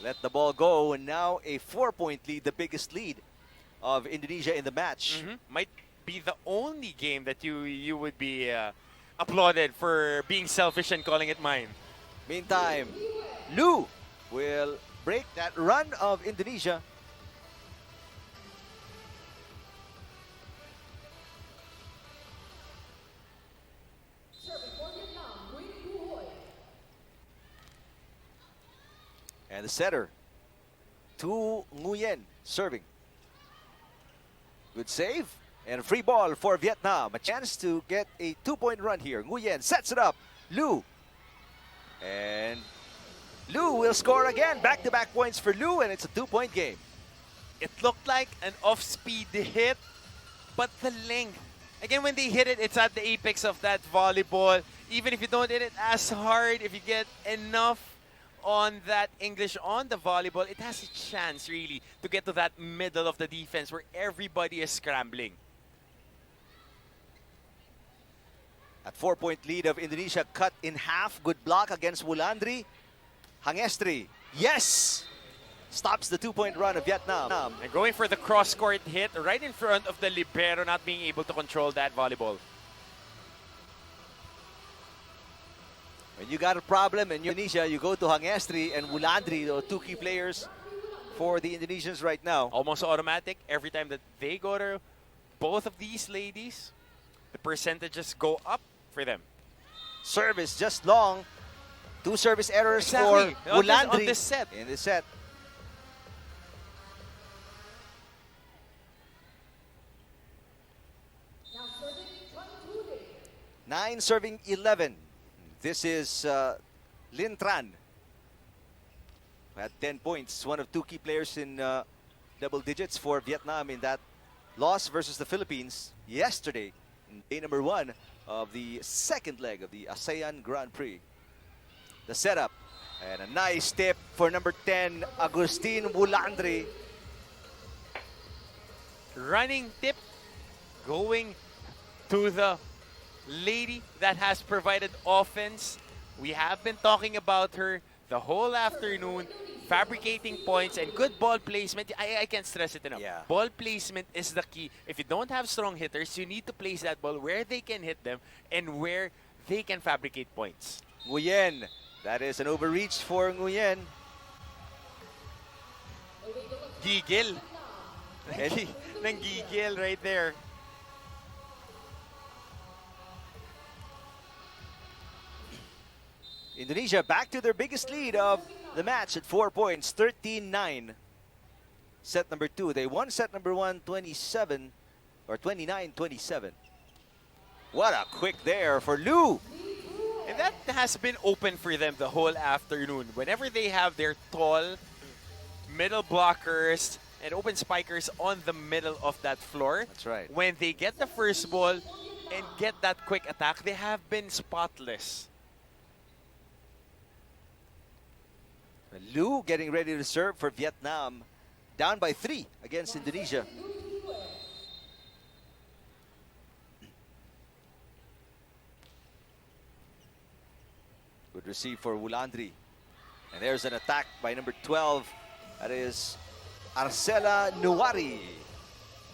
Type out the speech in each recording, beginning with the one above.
Let the ball go, and now a 4-point lead, the biggest lead of Indonesia in the match. Might be the only game that you would be applauded for being selfish and calling it mine. Meantime, Lu will break that run of Indonesia. And the setter, Tu Nguyen, serving. Good save. And a free ball for Vietnam. A chance to get a 2-point run here. Nguyen sets it up. Lu. And Lu will score again. Back-to-back points for Lu, and it's a 2-point game. It looked like an off-speed hit, but the length. Again, when they hit it, it's at the apex of that volleyball. Even if you don't hit it as hard, if you get enough on that English on the volleyball, it has a chance really to get to that middle of the defense where everybody is scrambling. That 4-point lead of Indonesia cut in half. Good block against Wulandri. Hangestri, yes! Stops the 2-point run of Vietnam. And going for the cross-court hit right in front of the libero, not being able to control that volleyball. When you got a problem in Indonesia, you go to Hangestri and Wulandri, the two key players for the Indonesians right now. Almost automatic. Every time that they go to both of these ladies, the percentages go up for them. Service just long. 2 service errors Exactly. for Wulandri on this set. in this set. Nine serving 11. This is Lin Tran, who had 10 points. One of 2 key players in double digits for Vietnam in that loss versus the Philippines yesterday, in day number 1 of the second leg of the ASEAN Grand Prix. The setup, and a nice tip for number 10, Agustin Wulandri. Running tip going to the lady that has provided offense. We have been talking about her the whole afternoon, fabricating points and good ball placement. I can't stress it enough. Yeah. Ball placement is the key. If you don't have strong hitters, you need to place that ball where they can hit them and where they can fabricate points. Nguyen, that is an overreach for Nguyen. Gigil. Nanggigil right there. Indonesia back to their biggest lead of the match at 4 points, 13-9. Set number 2. They won set number 1, 27 or 29-27. What a quick there for Lu. And that has been open for them the whole afternoon. Whenever they have their tall middle blockers and open spikers on the middle of that floor, That's right. when they get the first ball and get that quick attack, they have been spotless. Lu getting ready to serve for Vietnam. Down by 3 against Indonesia. Good receive for Wulandri. And there's an attack by number 12. That is Arcela Nuwari.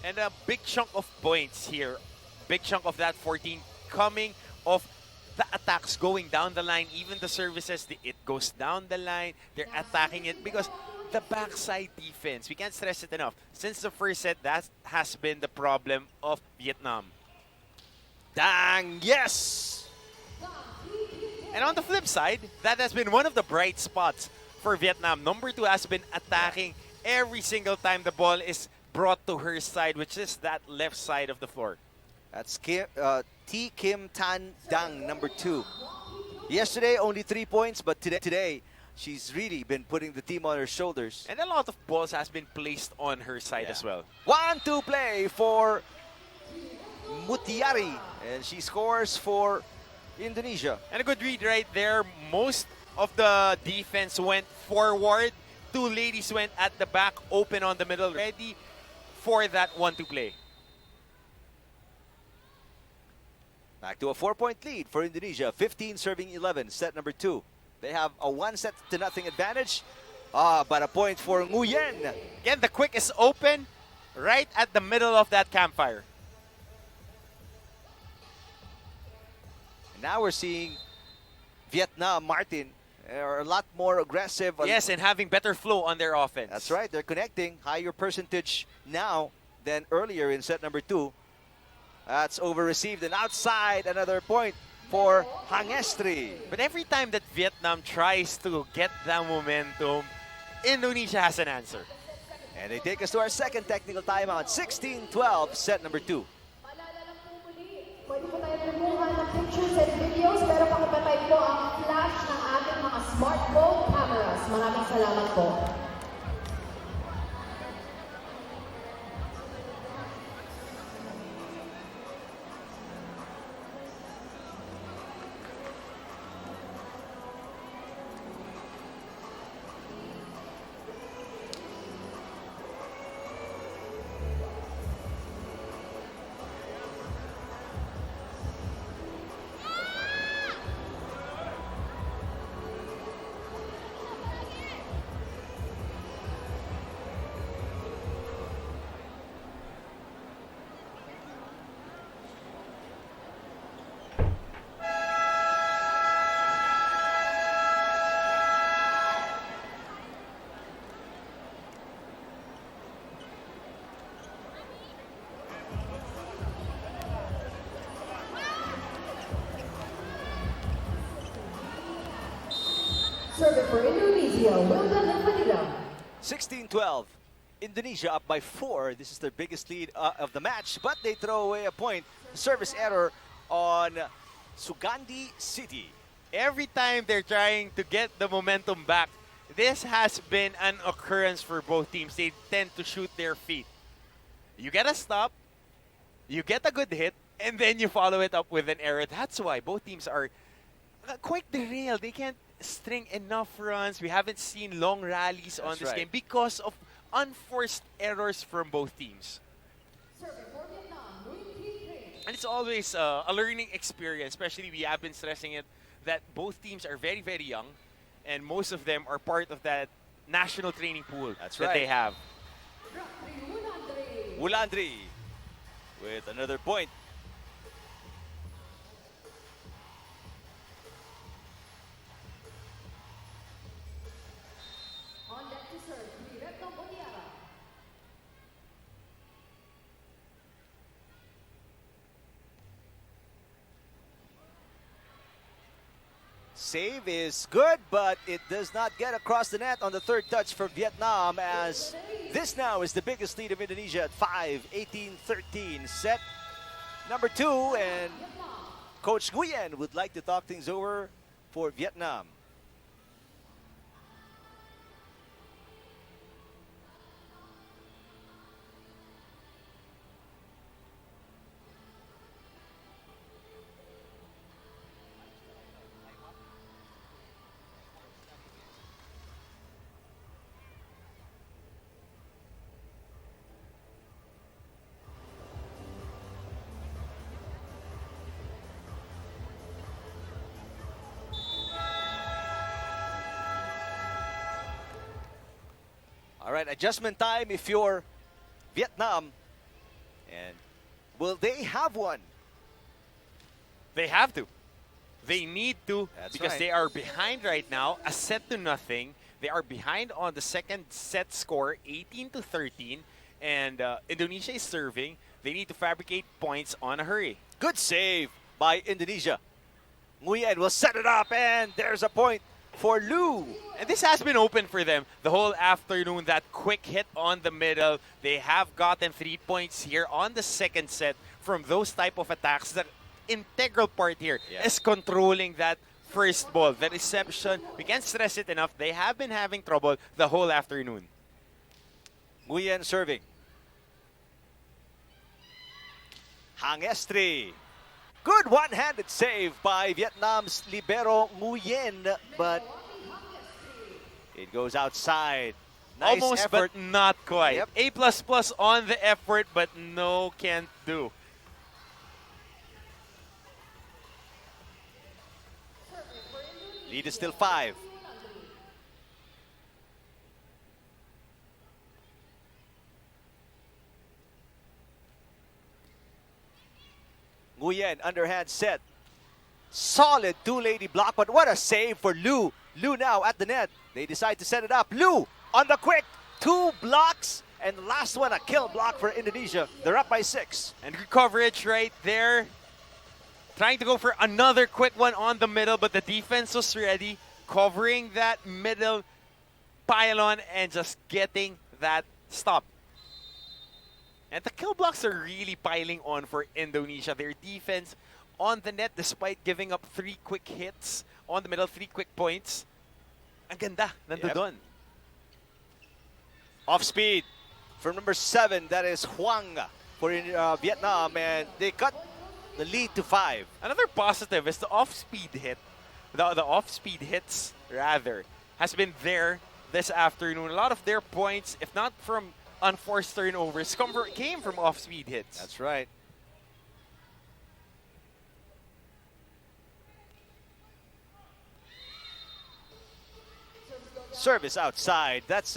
And a big chunk of points here. Big chunk of that 14 coming off the attacks going down the line. Even the services, it goes down the line. They're attacking it because the backside defense, we can't stress it enough. Since the first set, that has been the problem of Vietnam. Dang, yes! And on the flip side, that has been one of the bright spots for Vietnam. Number 2 has been attacking every single time the ball is brought to her side, which is that left side of the floor. That's T. Kim Tan Dang, number 2. Yesterday, only 3 points, but today, she's really been putting the team on her shoulders. And a lot of balls has been placed on her side as well. 1-2 play for Mutiari, and she scores for Indonesia. And a good read right there. Most of the defense went forward. 2 ladies went at the back, open on the middle, ready for that 1-2 play. Back to a 4-point lead for Indonesia. 15 serving 11, set number 2. They have a 1-0 advantage But a point for Nguyen. Again, the quick is open right at the middle of that campfire. And now we're seeing Vietnam, Martin, are a lot more aggressive. Yes, and having better flow on their offense. That's right. They're connecting. Higher percentage now than earlier in set number 2. That's over-received. And outside, another point for Hangestri. But every time that Vietnam tries to get that momentum, Indonesia has an answer. And they take us to our second technical timeout. 16-12, set number 2. Pwede po tayo kumuha ng pictures and videos, pero pakipatay po ang flash ng ating mga smartphone cameras. Maraming salamat po. Serving for Indonesia, Wildan Manila. 16-12. Indonesia up by 4. This is their biggest lead of the match, but they throw away a point. Service error on Sugandi City. Every time they're trying to get the momentum back, this has been an occurrence for both teams. They tend to shoot their feet. You get a stop, you get a good hit, and then you follow it up with an error. That's why both teams are quite derailed. They can't string enough runs. We haven't seen long rallies on this game because of unforced errors from both teams. And it's always a learning experience, especially we have been stressing it, that both teams are very, very young, and most of them are part of that national training pool that they have. Wulandri with another point. Save is good, but it does not get across the net on the third touch for Vietnam, as this now is the biggest lead of Indonesia at 5, 18-13. Set number 2, and Coach Nguyen would like to talk things over for Vietnam. All right, adjustment time if you're Vietnam. And will they have one? They have to. They need to. That's because right. they are behind right now, a set to nothing. They are behind on the second set score, 18-13. And Indonesia is serving. They need to fabricate points on a hurry. Good save by Indonesia. Nguyen will set it up, and there's a point for Lu. And this has been open for them the whole afternoon. That quick hit on the middle. They have gotten 3 points here on the second set from those type of attacks. The integral part here is controlling that first ball. The reception, we can't stress it enough. They have been having trouble the whole afternoon. Nguyen serving. Hangestri. Good one-handed save by Vietnam's libero Nguyen, but it goes outside. Nice Almost, effort. but not quite. Yep. A++ on the effort, but no, can't do. Lead is still 5. Nguyen, underhand set. Solid two-lady block, but what a save for Liu. Liu now at the net. They decide to set it up. Liu on the quick. 2 blocks. And last one, a kill block for Indonesia. They're up by 6. And good coverage right there. Trying to go for another quick one on the middle, but the defense was ready. Covering that middle pylon and just getting that stop. And the kill blocks are really piling on for Indonesia. Their defense on the net, despite giving up 3 quick hits on the middle, 3 quick points. Ang ganda, nandoon. Off speed from number 7, that is Huang for Vietnam, and they cut the lead to 5. Another positive is the off-speed hit. The off-speed hits, rather, has been there this afternoon. A lot of their points, if not from unforced turnovers, came from off-speed hits. That's right. Service outside. That's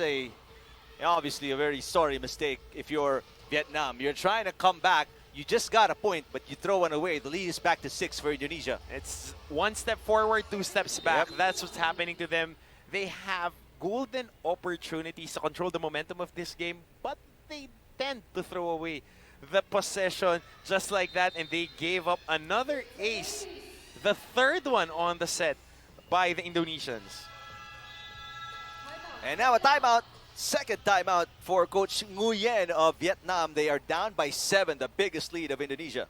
obviously a very sorry mistake if you're Vietnam. You're trying to come back. You just got a point, but you throw one away. The lead is back to 6 for Indonesia. It's 1 step forward, 2 steps back. Yep. That's what's happening to them. They have golden opportunities to control the momentum of this game, but they tend to throw away the possession just like that, and they gave up another ace, the 3rd one on the set by the Indonesians. And now a timeout. Second timeout for Coach Nguyen of Vietnam. They are down by 7, the biggest lead of Indonesia.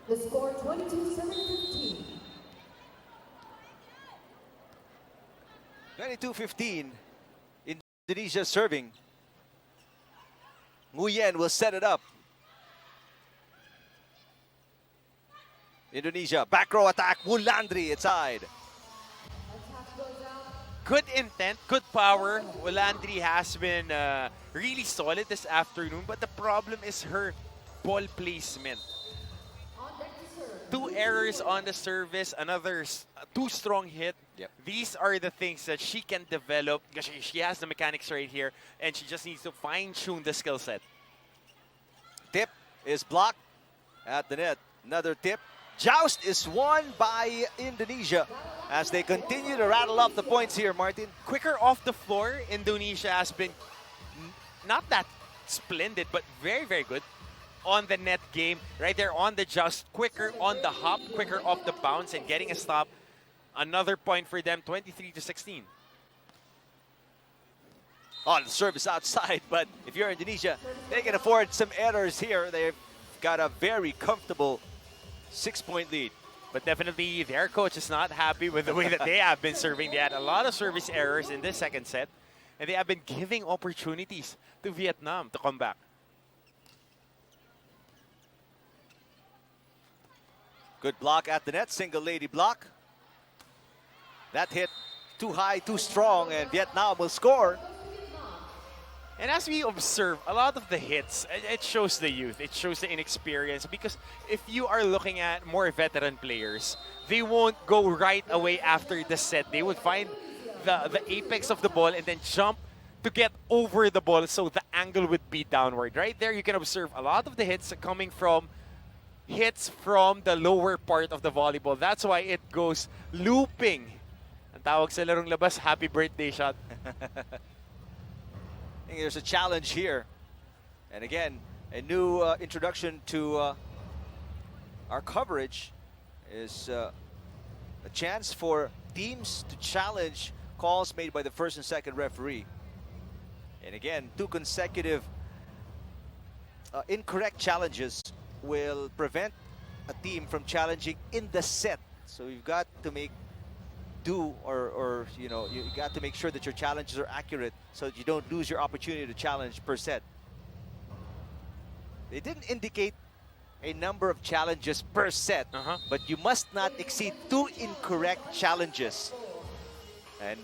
The score 22-7-15. 22-15. Indonesia serving. Nguyen will set it up. Indonesia, back row attack. Wulandri inside. Good intent, good power. Wulandri has been really solid this afternoon, but the problem is her ball placement. 2 errors on the service, another 2 strong hit. Yep. These are the things that she can develop because she has the mechanics right here, and she just needs to fine-tune the skill set. Tip is blocked at the net. Another tip. Joust is won by Indonesia as they continue to rattle off the points here, Martin. Quicker off the floor, Indonesia has been not that splendid, but very, very good on the net game. Right there on the joust, quicker on the hop, quicker off the bounce, and getting a stop. Another point for them, 23-16. Oh, the service outside, but if you're Indonesia, they can afford some errors here. They've got a very comfortable 6-point lead. But definitely their coach is not happy with the way that they have been serving. They had a lot of service errors in this second set, and they have been giving opportunities to Vietnam to come back. Good block at the net, single lady block. That hit too high, too strong, and Vietnam will score. And as we observe, a lot of the hits, it shows the youth, it shows the inexperience. Because if you are looking at more veteran players, they won't go right away after the set. They would find the apex of the ball and then jump to get over the ball so the angle would be downward. Right there, you can observe a lot of the hits coming from hits from the lower part of the volleyball. That's why it goes looping. Ang tawag sa larong labas, happy birthday shot. I think there's a challenge here. And again, a new introduction to our coverage is a chance for teams to challenge calls made by the first and second referee. And again, 2 consecutive incorrect challenges will prevent a team from challenging in the set. So we've got to make do, or you know, you got to make sure that your challenges are accurate so that you don't lose your opportunity to challenge per set. They didn't indicate a number of challenges per set, but you must not exceed 2 incorrect challenges. And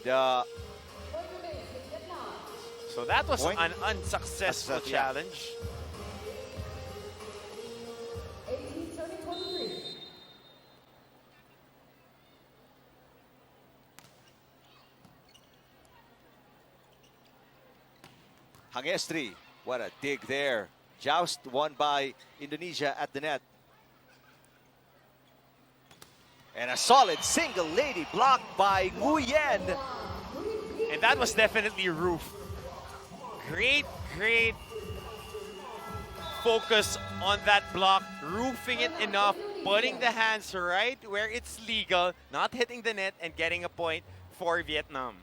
So that was Point. an unsuccessful Yeah. challenge. 18, serving 23. Hangestri, what a dig there. Joust won by Indonesia at the net. And a solid single lady blocked by Nguyen. And that was definitely Roof. Great focus on that block, roofing it enough, putting the hands right where it's legal, not hitting the net, and getting a point for Vietnam.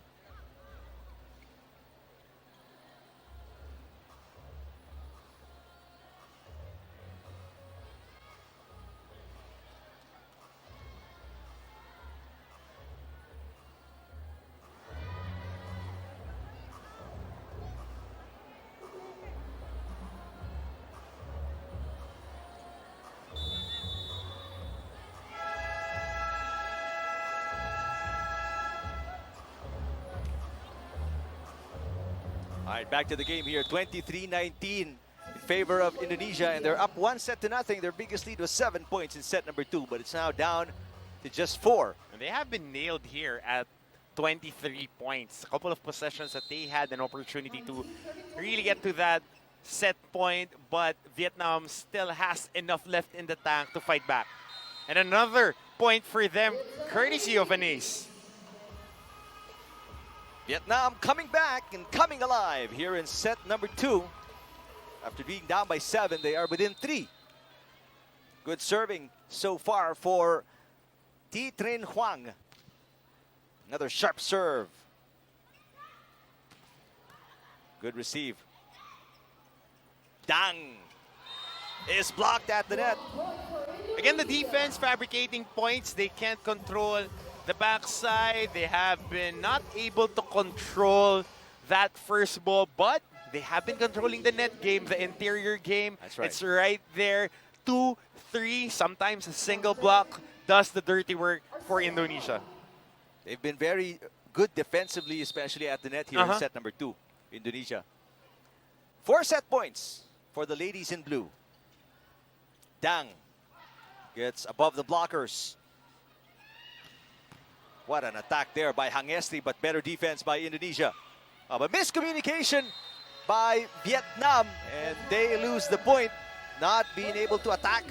All right, back to the game here. 23-19 in favor of Indonesia, and they're up 1-0. Their biggest lead was 7 points in set number 2, but it's now down to just 4. And they have been nailed here at 23 points. A couple of possessions that they had an opportunity to really get to that set point, but Vietnam still has enough left in the tank to fight back. And another point for them, courtesy of an ace. Vietnam coming back and coming alive here in set number 2. After being down by 7, they are within 3. Good serving so far for Thi Trinh Huang. Another sharp serve. Good receive. Dang is blocked at the net. Again, the defense fabricating points. They can't control the backside. They have been not able to control that first ball, but they have been controlling the net game, the interior game. That's right. It's right there. 2, 3, sometimes a single block does the dirty work for Indonesia. They've been very good defensively, especially at the net here in set number 2, Indonesia. 4 set points for the ladies in blue. Dang gets above the blockers. What an attack there by Hangestri, but better defense by Indonesia. But miscommunication by Vietnam, and they lose the point, not being able to attack